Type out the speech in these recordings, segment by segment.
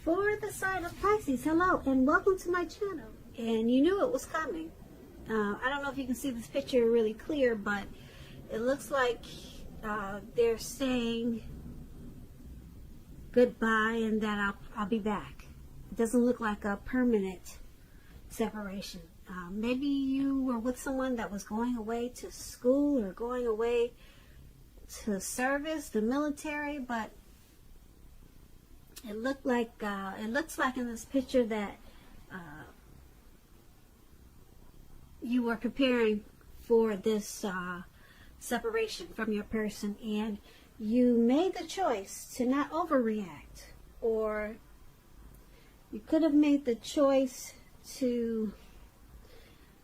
For the sign of Pisces, hello and welcome to my channel. And you knew it was coming. I don't know if you can see this picture really clear, but it looks like they're saying goodbye and that I'll be back. It doesn't look like a permanent separation. Maybe you were with someone that was going away to school or going away to service, the military, but it looks like in this picture that you were preparing for this separation from your person, and you made the choice to not overreact, or you could have made the choice to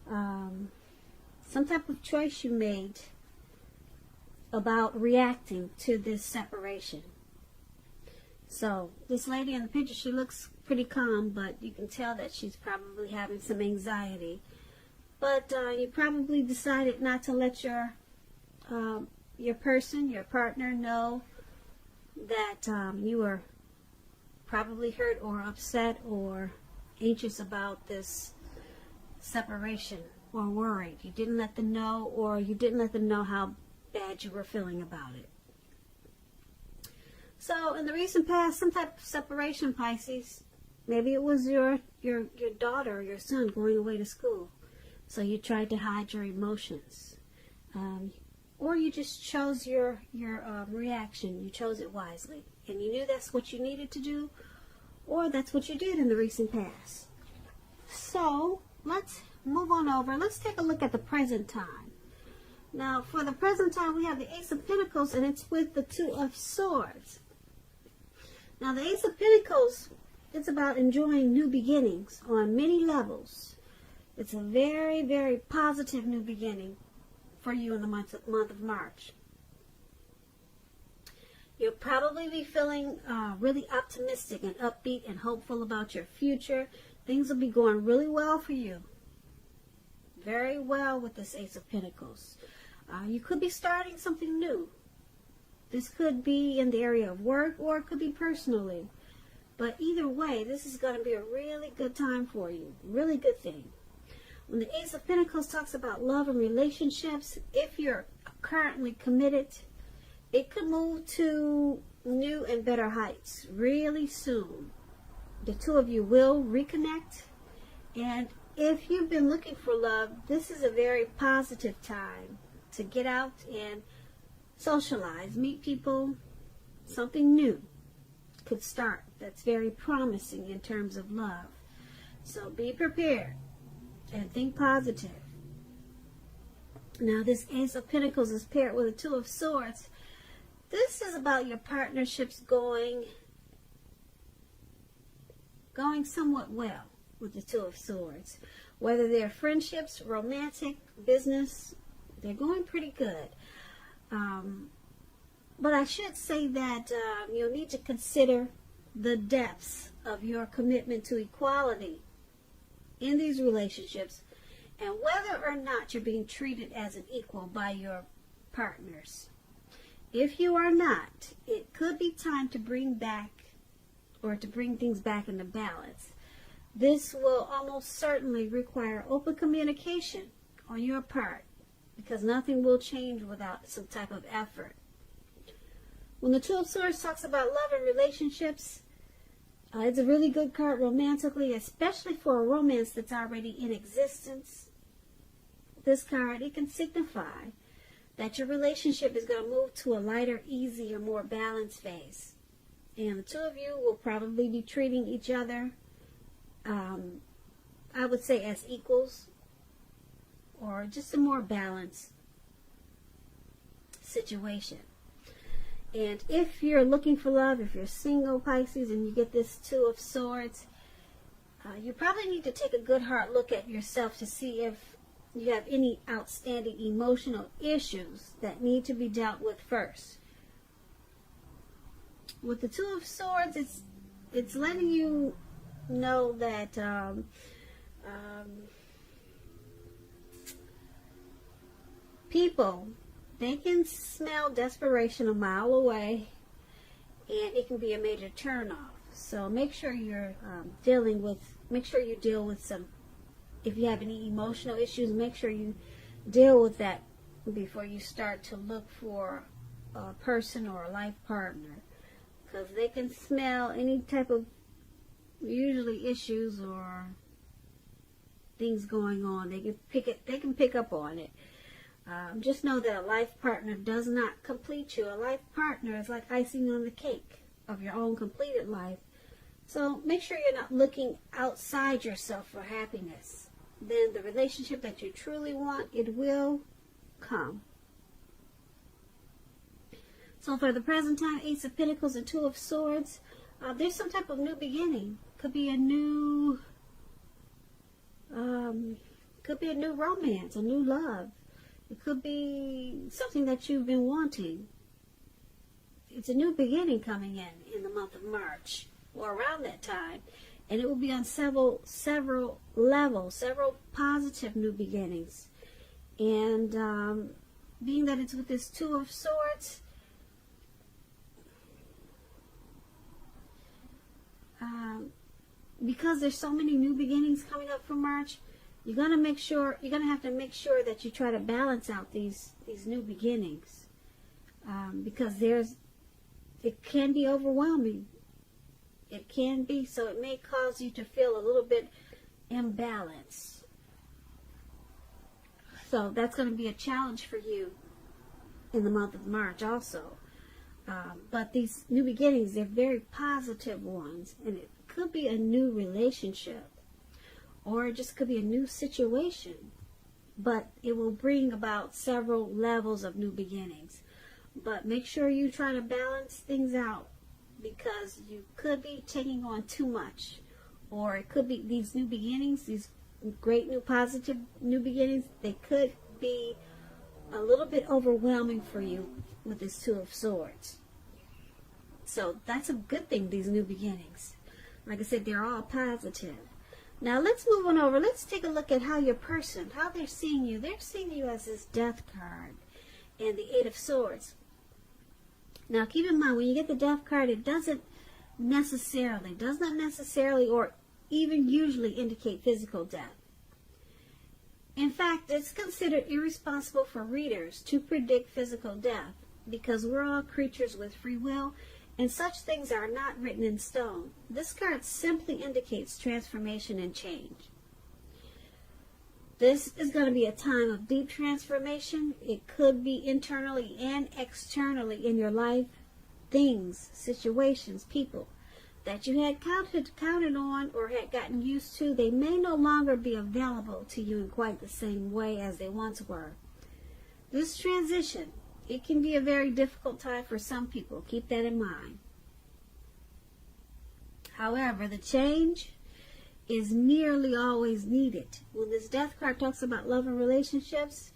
some type of choice you made about reacting to this separation. So this lady in the picture, she looks pretty calm, but you can tell that she's probably having some anxiety. But you probably decided not to let your person, your partner, know that you were probably hurt or upset or anxious about this separation or worried. You didn't let them know, or you didn't let them know how bad you were feeling about it. So in the recent past, some type of separation, Pisces, maybe it was your daughter or your son going away to school. So you tried to hide your emotions. Or you just chose your reaction. You chose it wisely. And you knew that's what you needed to do, or that's what you did in the recent past. So let's move on over. Let's take a look at the present time. Now, for the present time, we have the Ace of Pentacles, and it's with the Two of Swords. Now, the Ace of Pentacles, it's about enjoying new beginnings on many levels. It's a very, very positive new beginning for you in the month of March. You'll probably be feeling really optimistic and upbeat and hopeful about your future. Things will be going really well for you. Very well with this Ace of Pentacles. You could be starting something new. This could be in the area of work, or it could be personally. But either way, this is going to be a really good time for you. Really good thing. When the Ace of Pentacles talks about love and relationships, if you're currently committed, it could move to new and better heights really soon. The two of you will reconnect. And if you've been looking for love, this is a very positive time to get out and socialize, meet people. Something new could start that's very promising in terms of love. So be prepared and think positive. Now, this Ace of Pentacles is paired with a Two of Swords. This is about your partnerships going somewhat well with the Two of Swords. Whether they're friendships, romantic, business, they're going pretty good. But I should say that you'll need to consider the depths of your commitment to equality in these relationships, and whether or not you're being treated as an equal by your partners. If you are not, it could be time to bring things back into balance. This will almost certainly require open communication on your part, because nothing will change without some type of effort. When the Two of Swords talks about love and relationships, it's a really good card romantically, especially for a romance that's already in existence. This card, it can signify that your relationship is going to move to a lighter, easier, more balanced phase. And the two of you will probably be treating each other, I would say, as equals, or just a more balanced situation. And if you're looking for love, if you're single, Pisces, and you get this Two of Swords, you probably need to take a good hard look at yourself to see if you have any outstanding emotional issues that need to be dealt with first. With the Two of Swords, it's letting you know that people, they can smell desperation a mile away, and it can be a major turnoff. So make sure you're make sure you deal with some, if you have any emotional issues, make sure you deal with that before you start to look for a person or a life partner, because they can smell any type of usually issues or things going on. They can pick up on it. Just know that a life partner does not complete you. A life partner is like icing on the cake of your own completed life. So make sure you're not looking outside yourself for happiness. Then the relationship that you truly want, it will come. So for the present time, Ace of Pentacles and Two of Swords, there's some type of new beginning. Could be a new romance, a new love. It could be something that you've been wanting. It's a new beginning coming in the month of March, or around that time. And it will be on several levels, several positive new beginnings. And being that it's with this Two of Swords, because there's so many new beginnings coming up for March, you're gonna have to make sure that you try to balance out these new beginnings, because it can be overwhelming. It can be, so it may cause you to feel a little bit imbalanced. So that's going to be a challenge for you in the month of March also. But these new beginnings, they're very positive ones, and it could be a new relationship, or it just could be a new situation, but it will bring about several levels of new beginnings. But make sure you try to balance things out, because you could be taking on too much, or it could be these new beginnings, these great new positive new beginnings, they could be a little bit overwhelming for you with this Two of Swords. So that's a good thing, these new beginnings. Like I said, they're all positive. Now let's move on over. Let's take a look at how your person, how they're seeing you. They're seeing you as this Death card and the Eight of Swords. Now keep in mind, when you get the Death card, it does not necessarily or even usually indicate physical death. In fact, it's considered irresponsible for readers to predict physical death, because we're all creatures with free will, and such things are not written in stone. This card simply indicates transformation and change. This is going to be a time of deep transformation. It could be internally and externally in your life. Things, situations, people that you had counted on or had gotten used to, they may no longer be available to you in quite the same way as they once were. This transition, it can be a very difficult time for some people. Keep that in mind. However, the change is nearly always needed. When this Death card talks about love and relationships,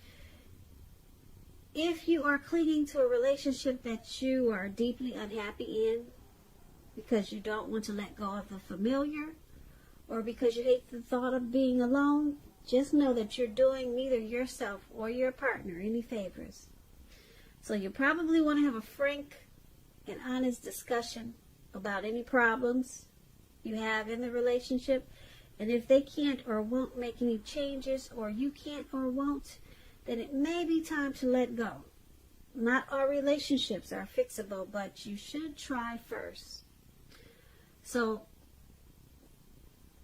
if you are clinging to a relationship that you are deeply unhappy in, because you don't want to let go of the familiar, or because you hate the thought of being alone, just know that you're doing neither yourself or your partner any favors. So you probably want to have a frank and honest discussion about any problems you have in the relationship. And if they can't or won't make any changes, or you can't or won't, then it may be time to let go. Not all relationships are fixable, but you should try first. So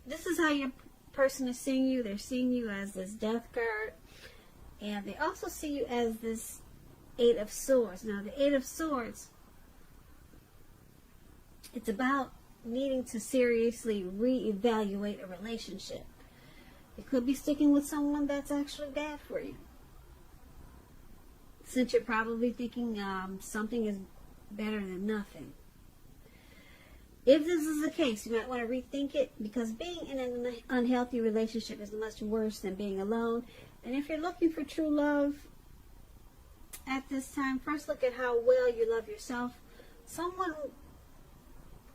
this is how your person is seeing you. They're seeing you as this Death card, and they also see you as this Eight of Swords. Now the Eight of Swords, it's about needing to seriously reevaluate a relationship. It could be sticking with someone that's actually bad for you, since you're probably thinking something is better than nothing. If this is the case, you might want to rethink it, because being in an unhealthy relationship is much worse than being alone. And if you're looking for true love at this time, first look at how well you love yourself. Someone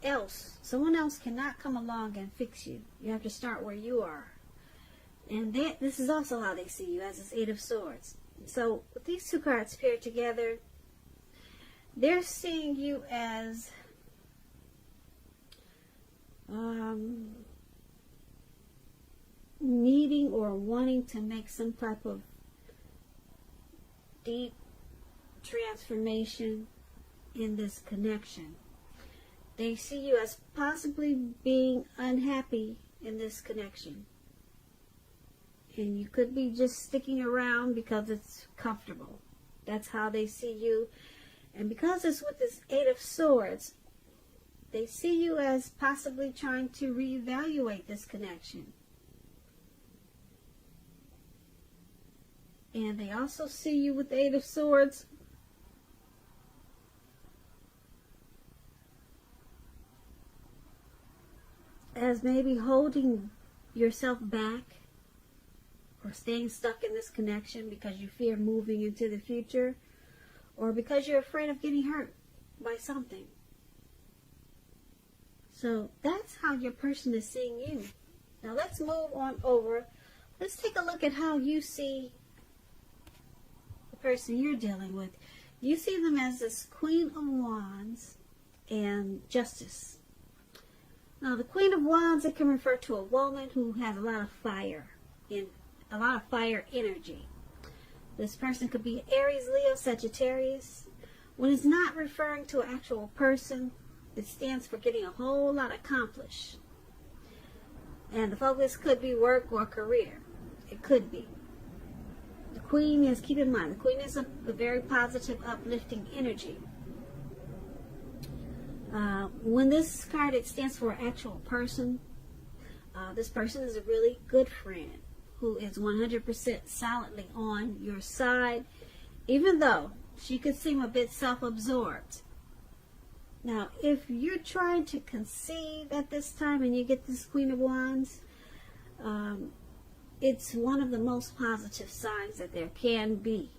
else cannot come along and fix you. You have to start where you are. And this is also how they see you, as this Eight of Swords. So with these two cards paired together, they're seeing you as needing or wanting to make some type of deep transformation in this connection. They see you as possibly being unhappy in this connection. And you could be just sticking around because it's comfortable. That's how they see you. And because it's with this Eight of Swords, they see you as possibly trying to reevaluate this connection. And they also see you with the Eight of Swords as maybe holding yourself back or staying stuck in this connection because you fear moving into the future, or because you're afraid of getting hurt by something. So that's how your person is seeing you. Now let's move on over. Let's take a look at how you see the person you're dealing with. You see them as this Queen of Wands and Justice. Now the Queen of Wands, it can refer to a woman who has a lot of fire energy. This person could be Aries, Leo, Sagittarius. When it's not referring to an actual person, it stands for getting a whole lot accomplished. And the focus could be work or career. It could be. The Queen is, keep in mind, the Queen is a very positive, uplifting energy. When this card, it stands for an actual person. This person is a really good friend who is 100% solidly on your side, even though she could seem a bit self-absorbed. Now, if you're trying to conceive at this time and you get this Queen of Wands, it's one of the most positive signs that there can be.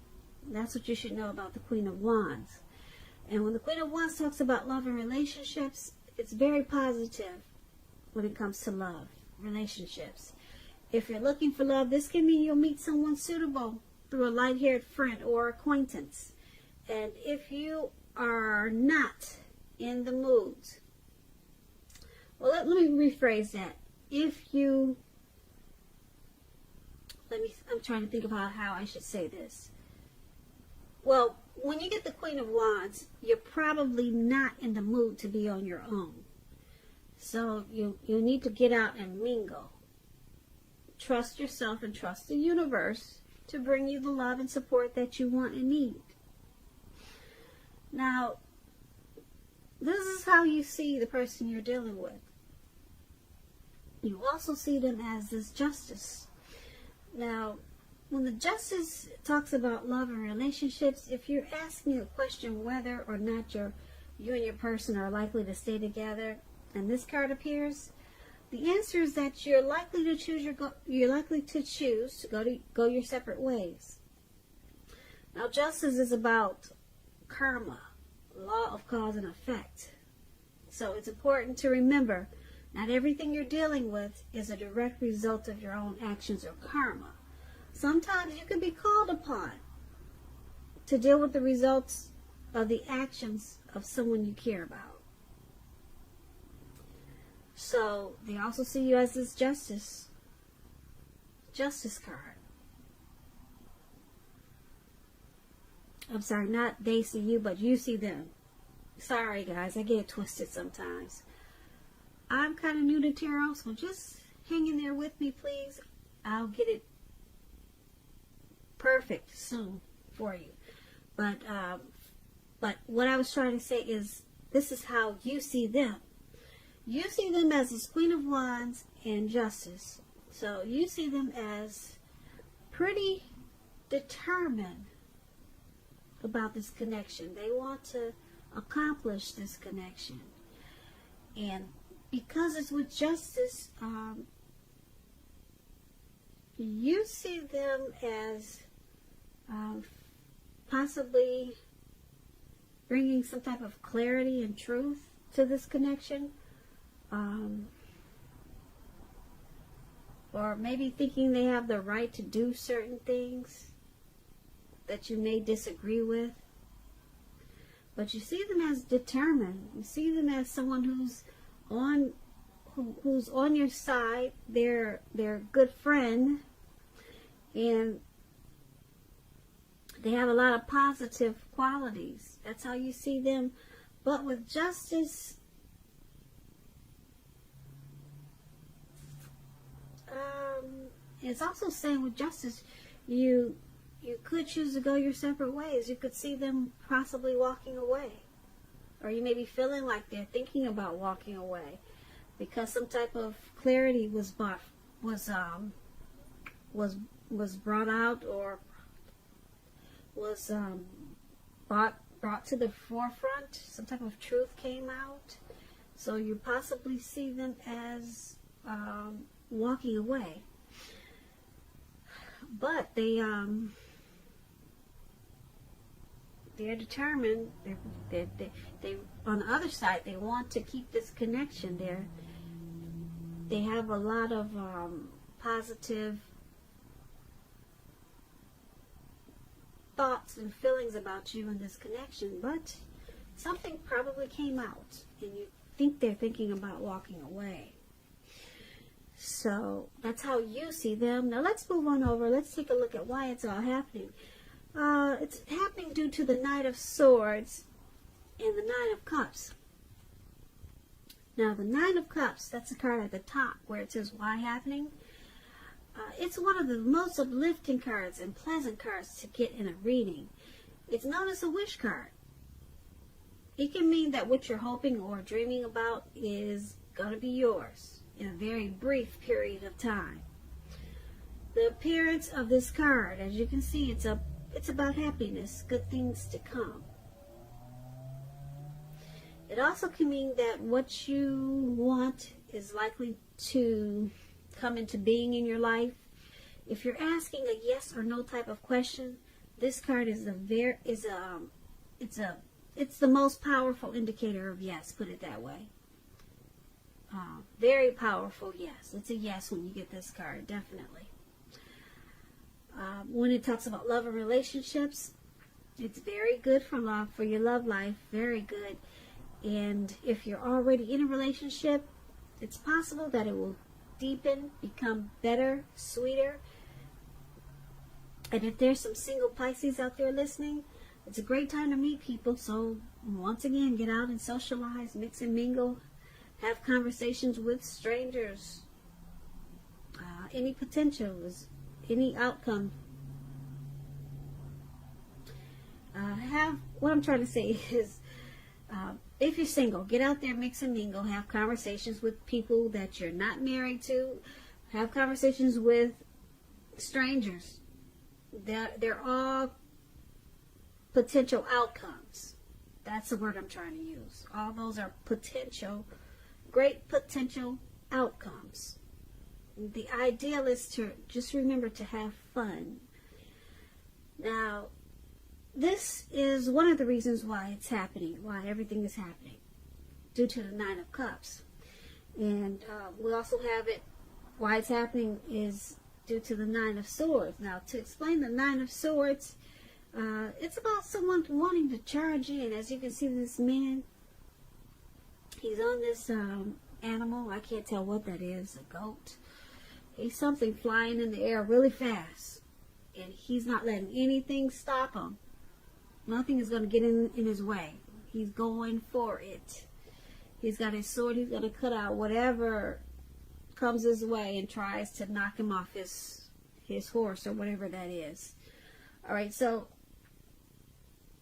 That's what you should know about the Queen of Wands. And when the Queen of Wands talks about love and relationships, it's very positive when it comes to love, relationships. If you're looking for love, this can mean you'll meet someone suitable through a light-haired friend or acquaintance. And if you are not in the mood, well, let me rephrase that. I'm trying to think about how I should say this. Well, when you get the Queen of Wands, you're probably not in the mood to be on your own. So you need to get out and mingle. Trust yourself and trust the universe to bring you the love and support that you want and need. Now, this is how you see the person you're dealing with. You also see them as this Justice. Now, when the Justice talks about love and relationships, if you're asking a question whether or not you and your person are likely to stay together, and this card appears, the answer is that you're likely to choose to go your separate ways. Now, Justice is about karma, law of cause and effect. So it's important to remember, not everything you're dealing with is a direct result of your own actions or karma. Sometimes you can be called upon to deal with the results of the actions of someone you care about. So they also see you as this Justice card. I'm sorry, not they see you, but you see them. Sorry guys, I get it twisted sometimes. I'm kind of new to tarot, so just hang in there with me, please. I'll get it perfect soon for you. But what I was trying to say is, this is how you see them. You see them as this Queen of Wands and Justice. So you see them as pretty determined about this connection. They want to accomplish this connection. And because it's with Justice, you see them as possibly bringing some type of clarity and truth to this connection. Or maybe thinking they have the right to do certain things that you may disagree with. But you see them as determined. You see them as someone who's on your side. They're a good friend, and they have a lot of positive qualities. That's how you see them. But with justice, it's also saying with justice, you could choose to go your separate ways. You could see them possibly walking away. Or you may be feeling like they're thinking about walking away because some type of clarity was brought out, or was brought to the forefront. Some type of truth came out. So you possibly see them as walking away. But they're determined. They on the other side, they want to keep this connection. They have a lot of positive thoughts and feelings about you in this connection, but something probably came out, and you think they're thinking about walking away. So that's how you see them. Now let's move on over. Let's take a look at why it's all happening. It's happening due to the Knight of Swords and the Nine of Cups. Now the Nine of Cups, that's the card at the top where it says why happening. It's one of the most uplifting cards and pleasant cards to get in a reading. It's known as a wish card. It can mean that what you're hoping or dreaming about is going to be yours in a very brief period of time. The appearance of this card, as you can see, it's about happiness, good things to come. It also can mean that what you want is likely to come into being in your life. If you're asking a yes or no type of question, this card is it's the most powerful indicator of yes, put it that way. Very powerful yes. It's a yes when you get this card, definitely. When it talks about love and relationships, it's very good for love, for your love life, very good. And if you're already in a relationship, it's possible that it will deepen, become better, sweeter. And if there's some single Pisces out there listening, it's a great time to meet people. So once again, get out and socialize, mix and mingle, have conversations with strangers. Any potential is any outcome. What I'm trying to say is, if you're single, get out there, mix and mingle, have conversations with people that you're not married to, have conversations with strangers. They're all potential outcomes. That's the word I'm trying to use. All those are potential, great potential outcomes. The ideal is to just remember to have fun. Now, this is one of the reasons why it's happening, why everything is happening, due to the Nine of Cups. And we also have it, why it's happening is due to the Nine of Swords. Now, to explain the Nine of Swords, it's about someone wanting to charge in. As you can see, this man, he's on this animal. I can't tell what that is, a goat. He's something flying in the air really fast. And he's not letting anything stop him. Nothing is going to get in his way. He's going for it. He's got his sword. He's going to cut out whatever comes his way and tries to knock him off his horse or whatever that is. All right, so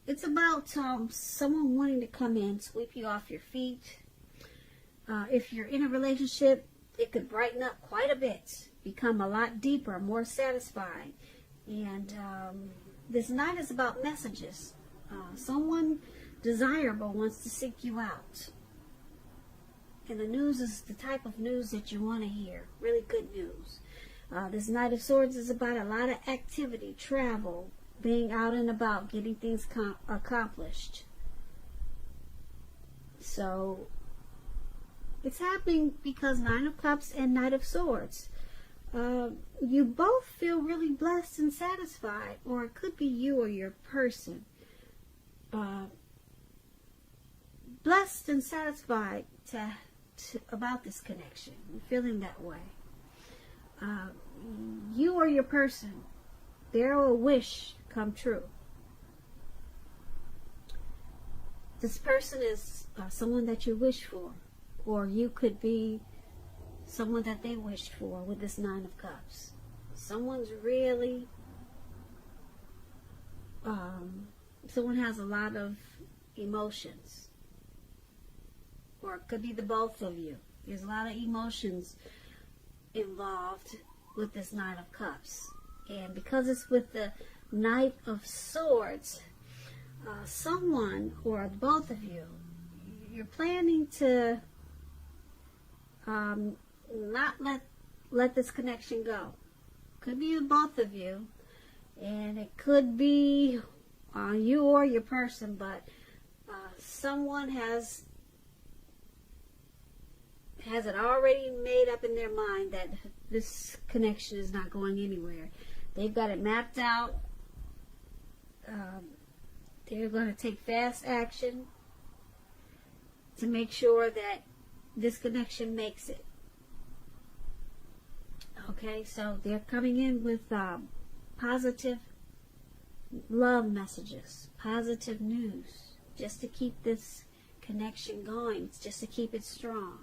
it's about someone wanting to come in, sweep you off your feet. If you're in a relationship, it could brighten up quite a bit, become a lot deeper, more satisfying. And this night is about messages. Someone desirable wants to seek you out. And the news is the type of news that you want to hear. Really good news. This Knight of Swords is about a lot of activity, travel, being out and about, getting things accomplished. So, it's happening because Nine of Cups and Knight of Swords. You both feel really blessed and satisfied, or it could be you or your person. Blessed and satisfied about this connection. You're feeling that way. You or your person, they're a wish come true. This person is someone that you wish for, or you could be someone that they wished for with this Nine of Cups. Someone's really, someone has a lot of emotions, or it could be the both of you. There's a lot of emotions involved with this Nine of Cups. And because it's with the Knight of Swords, someone or both of you, you're planning to not let this connection go. Could be the both of you, and it could be you or your person, but someone has it already made up in their mind that this connection is not going anywhere. They've got it mapped out. They're going to take fast action to make sure that this connection makes it. Okay, so they're coming in with positive love messages, positive news, just to keep this connection going, just to keep it strong.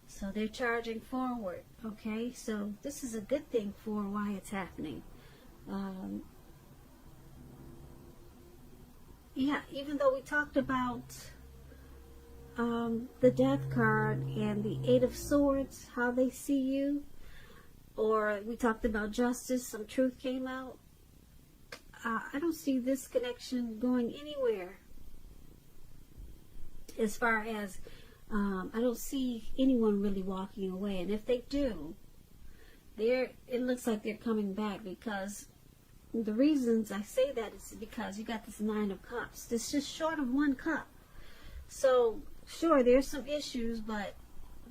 So they're charging forward. Okay, so this is a good thing for why it's happening. Yeah, even though we talked about the Death card and the Eight of Swords, how they see you, or we talked about justice, some truth came out, I don't see this connection going anywhere. As far as, I don't see anyone really walking away. And if they do, it looks like they're coming back, because the reasons I say that is because you got this Nine of Cups. It's just short of one cup. So, sure, there's some issues, but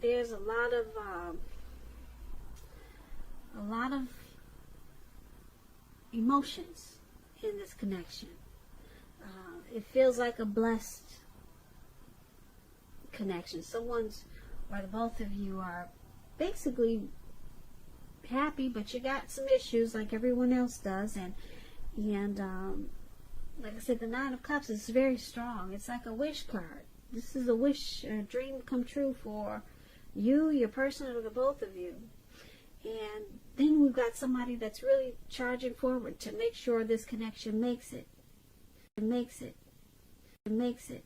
there's a lot of emotions in this connection. It feels like a blessed connection. Someone's, or the both of you are basically happy, but you got some issues like everyone else does, and like I said, the Nine of Cups is very strong. It's like a wish card. This is a wish, a dream come true for you, your person, or the both of you. And then we've got somebody that's really charging forward to make sure this connection makes it. It makes it. It makes it.